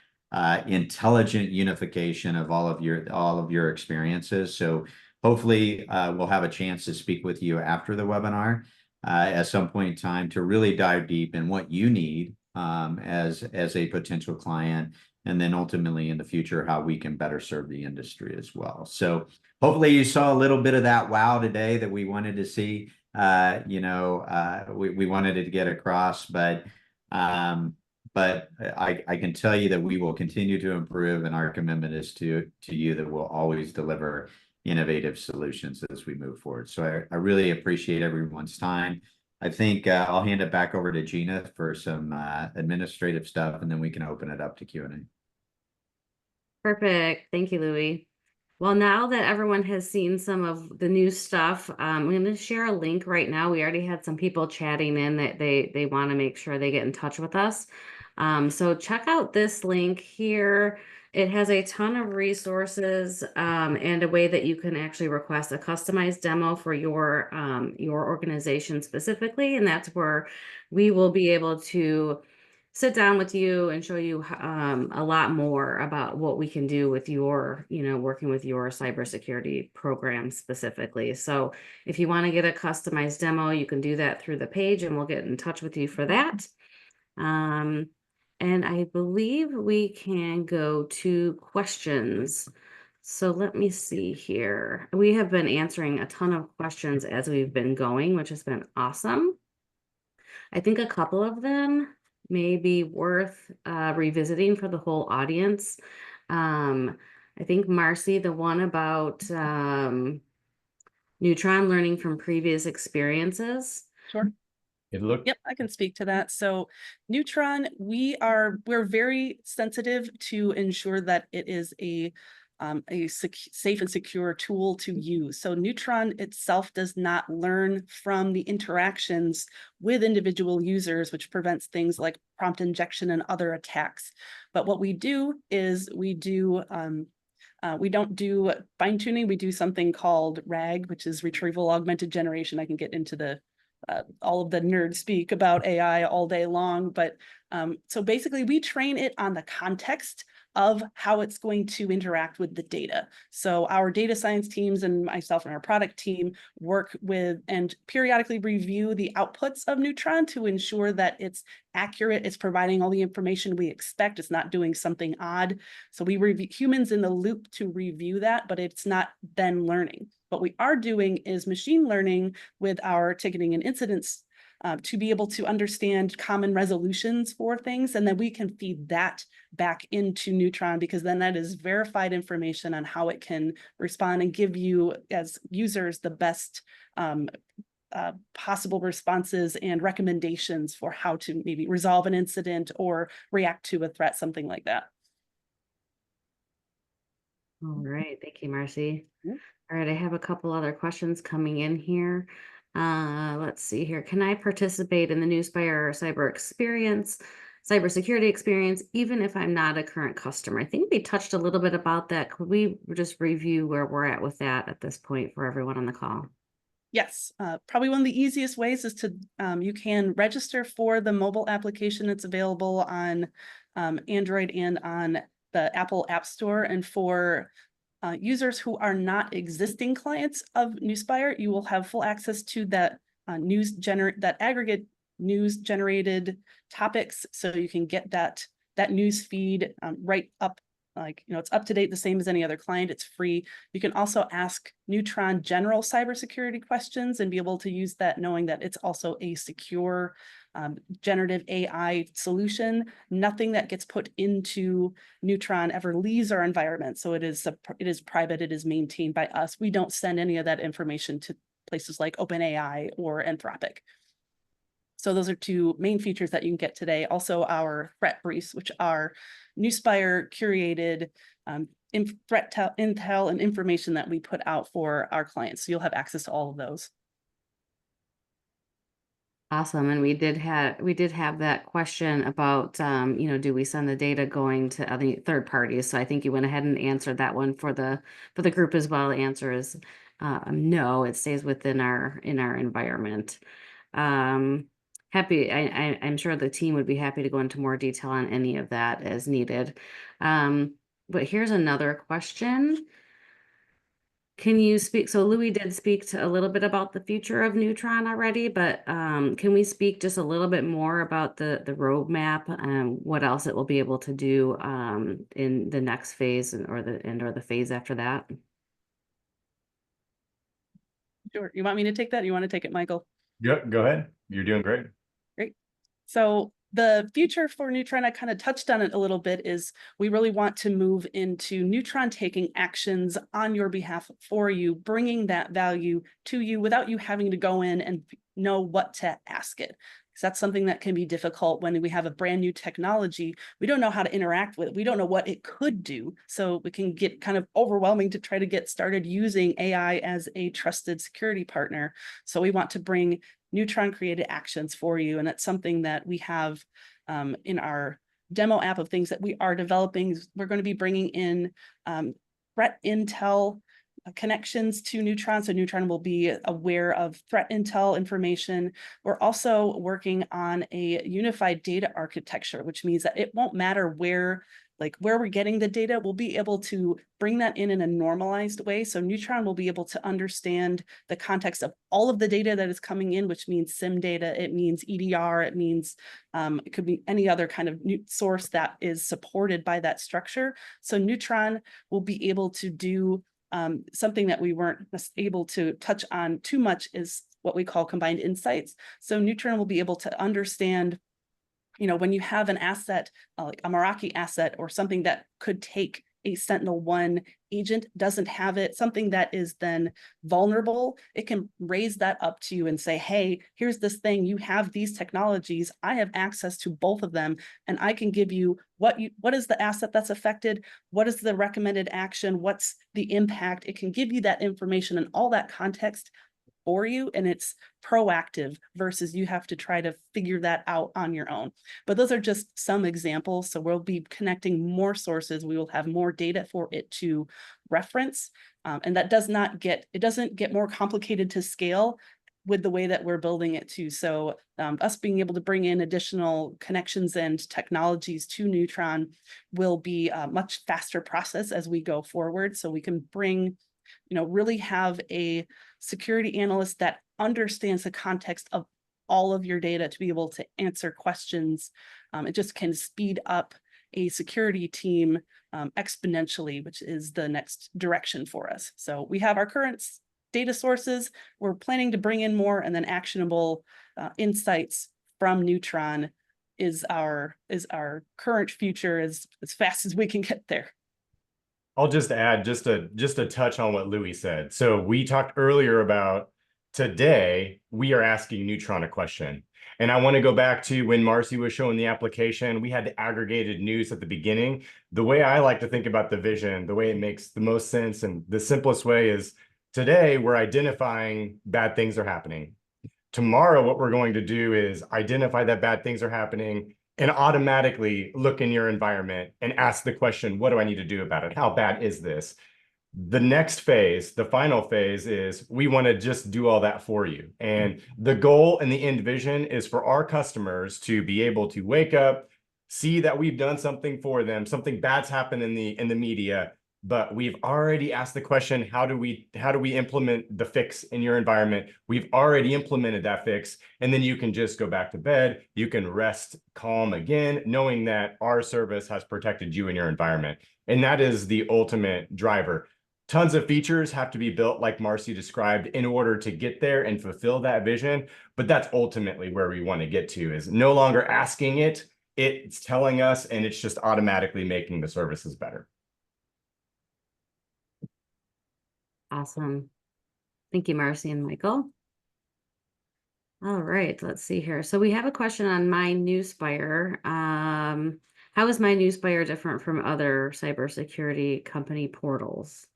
intelligent unification of all of your experiences. So hopefully we'll have a chance to speak with you after the webinar at some point in time to really dive deep in what you need as a potential client, and then ultimately in the future how we can better serve the industry as well. So hopefully you saw a little bit of that wow today that we wanted to see. You know, we wanted it to get across, but But I can tell you that we will continue to improve, and our commitment is to you that we'll always deliver innovative solutions as we move forward. So I really appreciate everyone's time. I think I'll hand it back over to Gina for some administrative stuff, and then we can open it up to Q&A. Perfect. Thank you, Lewie. Well, now that everyone has seen some of the new stuff, I'm going to share a link right now. We already had some people chatting in that they want to make sure they get in touch with us. So check out this link here. It has a ton of resources and a way that you can actually request a customized demo for your organization specifically. And that's where we will be able to sit down with you and show you a lot more about what we can do with your, working with your cybersecurity program specifically. So if you want to get a customized demo, you can do that through the page and we'll get in touch with you for that. And I believe we can go to questions. So let me see here. We have been answering a ton of questions as we've been going, which has been awesome. I think a couple of them may be worth revisiting for the whole audience. I think Marcy, the one about Neutron learning from previous experiences. Sure. Yep, I can speak to that. So Neutron, we're very sensitive to ensure that it is a safe and secure tool to use. So Neutron itself does not learn from the interactions with individual users, which prevents things like prompt injection and other attacks. But what we do is we don't do fine tuning. We do something called RAG, which is retrieval augmented generation. I can get into the all of the nerd speak about AI all day long, but so basically we train it on the context of how it's going to interact with the data. So our data science teams and myself and our product team work with and periodically review the outputs of Neutron to ensure that it's accurate, it's providing all the information we expect, it's not doing something odd. So we review humans in the loop to review that, but it's not then learning. What we are doing is machine learning with our ticketing and incidents to be able to understand common resolutions for things. And then we can feed that back into Neutron, because then that is verified information on how it can respond and give you as users the best possible responses and recommendations for how to maybe resolve an incident or react to a threat, something like that. All right. Thank you, Marcy. Yeah. All right. I have a couple other questions coming in here. Let's see here. Can I participate in the Nuspire cybersecurity experience, even if I'm not a current customer? I think we touched a little bit about that. Could we just review where we're at that at this point for everyone on the call? Yes, probably one of the easiest ways is to, you can register for the mobile application. It's available on Android and on the Apple App Store. And for users who are not existing clients of Nuspire, you will have full access to that that aggregate news generated topics. So you can get that news feed right up, it's up to date, the same as any other client. It's free. You can also ask Neutron general cybersecurity questions and be able to use that, knowing that it's also a secure generative AI solution. Nothing that gets put into Neutron ever leaves our environment. So it is private, it is maintained by us. We don't send any of that information to places like OpenAI or Anthropic. So those are two main features that you can get today. Also our threat briefs, which are Nuspire curated threat intel and information that we put out for our clients. So you'll have access to all of those. Awesome. And we did have that question about, do we send the data going to other third parties? So I think you went ahead and answered that one for the group as well. The answer is no, it stays within our environment. I'm sure the team would be happy to go into more detail on any of that as needed. But here's another question. Can you speak? So Lewie did speak to a little bit about the future of Neutron already, but can we speak just a little bit more about the roadmap and what else it will be able to do in the next phase or the phase after that? Sure. You want me to take that? You want to take it, Michael? Yep, go ahead. You're doing great. Great. So The future for Neutron, I kind of touched on it a little bit, is we really want to move into Neutron taking actions on your behalf for you, bringing that value to you without you having to go in and know what to ask it. Because that's something that can be difficult when we have a brand new technology. We don't know how to interact with it. We don't know what it could do. So it can get kind of overwhelming to try to get started using AI as a trusted security partner. So we want to bring Neutron created actions for you. And that's something that we have in our demo app of things that we are developing. We're going to be bringing in threat intel connections to Neutron. So Neutron will be aware of threat intel information. We're also working on a unified data architecture, which means that it won't matter where we're getting the data. We'll be able to bring that in a normalized way. So Neutron will be able to understand the context of all of the data that is coming in, which means SIM data, it means EDR, it means it could be any other kind of source that is supported by that structure. So Neutron will be able to do something that we weren't able to touch on too much, is what we call combined insights. So Neutron will be able to understand, when you have an asset, like a Meraki asset or something that could take a Sentinel-1 agent, doesn't have it, something that is then vulnerable, it can raise that up to you and say, hey, here's this thing, you have these technologies, I have access to both of them, and I can give you what is the asset that's affected, what is the recommended action, what's the impact. It can give you that information and all that context for you, and it's proactive versus you have to try to figure that out on your own. But those are just some examples. So we'll be connecting more sources. We will have more data for it to reference. And that doesn't get more complicated to scale with the way that we're building it too. So us being able to bring in additional connections and technologies to Neutron will be a much faster process as we go forward. So we can bring, really have a security analyst that understands the context of all of your data to be able to answer questions. It just can speed up a security team exponentially, which is the next direction for us. So we have our current data sources. We're planning to bring in more, and then actionable insights from Neutron is our current future as fast as we can get there. I'll just add just a touch on what Lewie said. So we talked earlier about today, we are asking Neutron a question. And I want to go back to when Marcy was showing the application, we had the aggregated news at the beginning. The way I like to think about the vision, the way it makes the most sense and the simplest way is today we're identifying bad things are happening. Tomorrow, what we're going to do is identify that bad things are happening and automatically look in your environment and ask the question, what do I need to do about it? How bad is this? The next phase, the final phase, is we want to just do all that for you. And the goal and the end vision is for our customers to be able to wake up, see that we've done something for them, something bad's happened in the media, but we've already asked the question, how do we implement the fix in your environment? We've already implemented that fix, and then you can just go back to bed. You can rest calm again, knowing that our service has protected you in your environment. And that is the ultimate driver. Tons of features have to be built, like Marcy described, in order to get there and fulfill that vision. But that's ultimately where we want to get to, is no longer asking it, it's telling us, and it's just automatically making the services better. Awesome. Thank you, Marcy and Michael. All right, let's see here. So we have a question on My Nuspire. How is My Nuspire different from other cybersecurity company portals?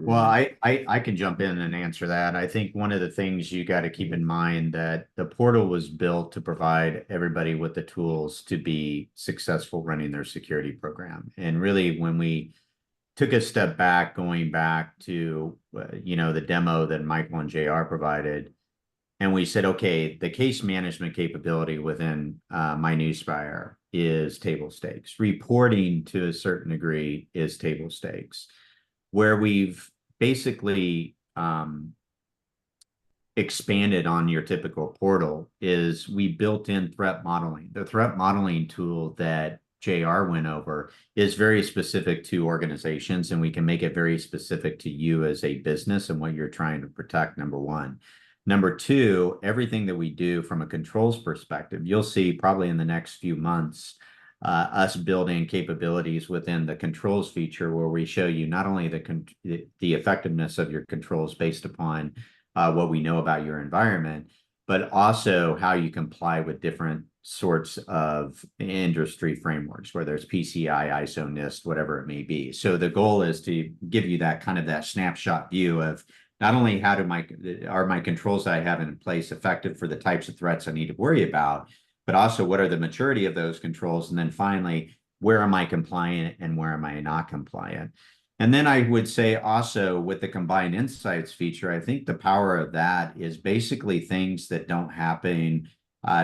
Well, I can jump in and answer that. I think one of the things you got to keep in mind that the portal was built to provide everybody with the tools to be successful running their security program. And really, when we took a step back, going back to, the demo that Michael and JR provided, and we said, okay, the case management capability within My Nuspire is table stakes. Reporting to a certain degree is table stakes. Where we've basically expanded on your typical portal is we built in threat modeling. The threat modeling tool that JR went over is very specific to organizations, and we can make it very specific to you as a business and what you're trying to protect, number one. Number two, everything that we do from a controls perspective, you'll see probably in the next few months, us building capabilities within the controls feature where we show you not only the effectiveness of your controls based upon what we know about your environment, but also how you comply with different sorts of industry frameworks, whether it's PCI, ISO, NIST, whatever it may be. So the goal is to give you that kind of that snapshot view of not only how are my controls that I have in place effective for the types of threats I need to worry about, but also what are the maturity of those controls? And then finally, where am I compliant and where am I not compliant? And then I would say also with the combined insights feature, I think the power of that is basically things that don't happen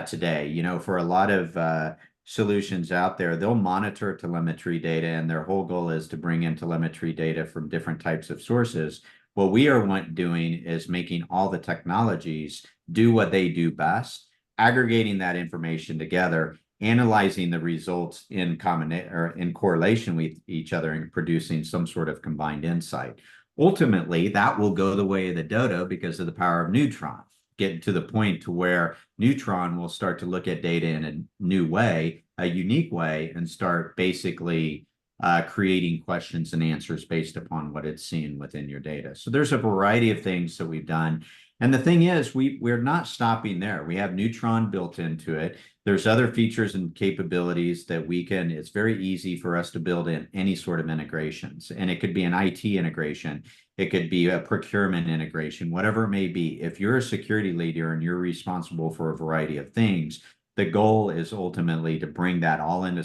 today. You know, for a lot of solutions out there, they'll monitor telemetry data and their whole goal is to bring in telemetry data from different types of sources. What we are doing is making all the technologies do what they do best, aggregating that information together, analyzing the results in correlation with each other and producing some sort of combined insight. Ultimately, that will go the way of the dodo because of the power of Neutron, getting to the point to where Neutron will start to look at data in a new way, a unique way, and start basically creating questions and answers based upon what it's seeing within your data. So there's a variety of things that we've done. And the thing is, we're not stopping there. We have Neutron built into it. There's other features and capabilities that it's very easy for us to build in any sort of integrations. And it could be an IT integration. It could be a procurement integration, whatever it may be. If you're a security leader and you're responsible for a variety of things, the goal is ultimately to bring that all into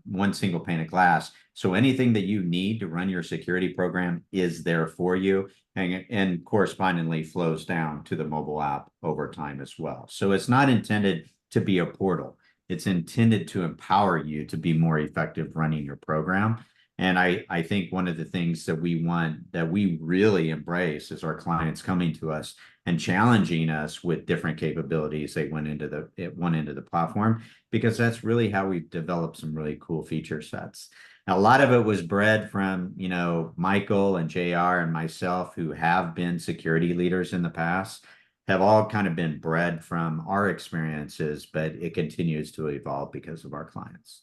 one single pane of glass. So anything that you need to run your security program is there for you and correspondingly flows down to the mobile app over time as well. So it's not intended to be a portal. It's intended to empower you to be more effective running your program. And I think one of the things that we really embrace is our clients coming to us and challenging us with different capabilities they went into the platform, because that's really how we've developed some really cool feature sets. Now, a lot of it was bred from, you know, Michael and JR and myself, who have been security leaders in the past, have all kind of been bred from our experiences, but it continues to evolve because of our clients.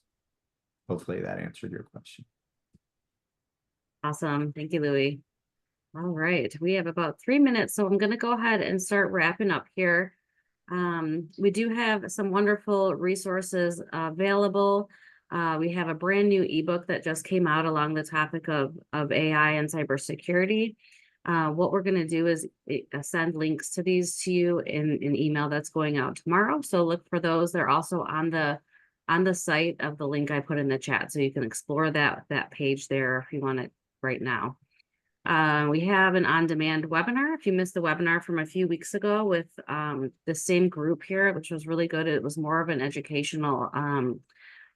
Hopefully that answered your question. Awesome. Thank you, Lewie. All right. We have about 3 minutes, so I'm going to go ahead and start wrapping up here. We do have some wonderful resources available. We have a brand new ebook that just came out along the topic of AI and cybersecurity. What we're going to do is send links to these to you in an email that's going out tomorrow. So look for those. They're also on the site of the link I put in the chat, so you can explore that page there if you want it right now. We have an on-demand webinar. If you missed the webinar from a few weeks ago with the same group here, which was really good, it was more of an educational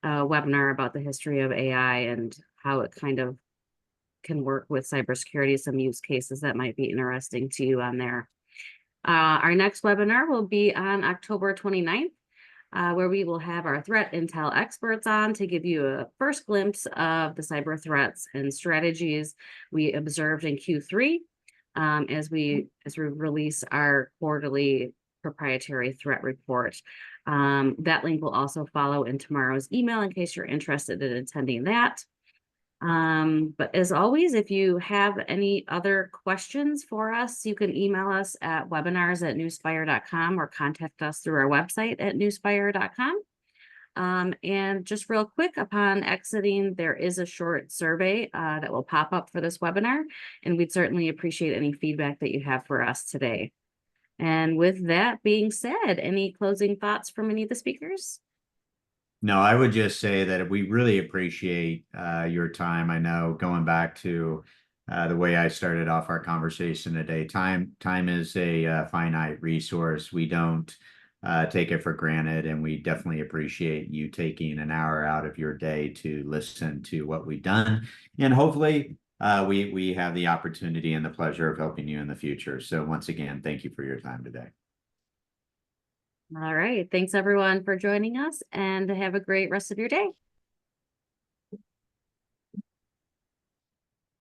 webinar about the history of AI and how it kind of can work with cybersecurity, some use cases that might be interesting to you on there. Our next webinar will be on October 29th. Where we will have our threat intel experts on to give you a first glimpse of the cyber threats and strategies we observed in Q3 as we release our quarterly proprietary threat report. That link will also follow in tomorrow's email in case you're interested in attending that. But as always, if you have any other questions for us, you can email us at webinars@nuspire.com or contact us through our website at nuspire.com. And just real quick, upon exiting, there is a short survey that will pop up for this webinar, and we'd certainly appreciate any feedback that you have for us today. And with that being said, any closing thoughts from any of the speakers? No, I would just say that we really appreciate your time. I know going back to the way I started off our conversation today, time is a finite resource. We don't take it for granted, and we definitely appreciate you taking an hour out of your day to listen to what we've done. And hopefully we have the opportunity and the pleasure of helping you in the future. So once again, thank you for your time today. All right. Thanks everyone for joining us, and have a great rest of your day.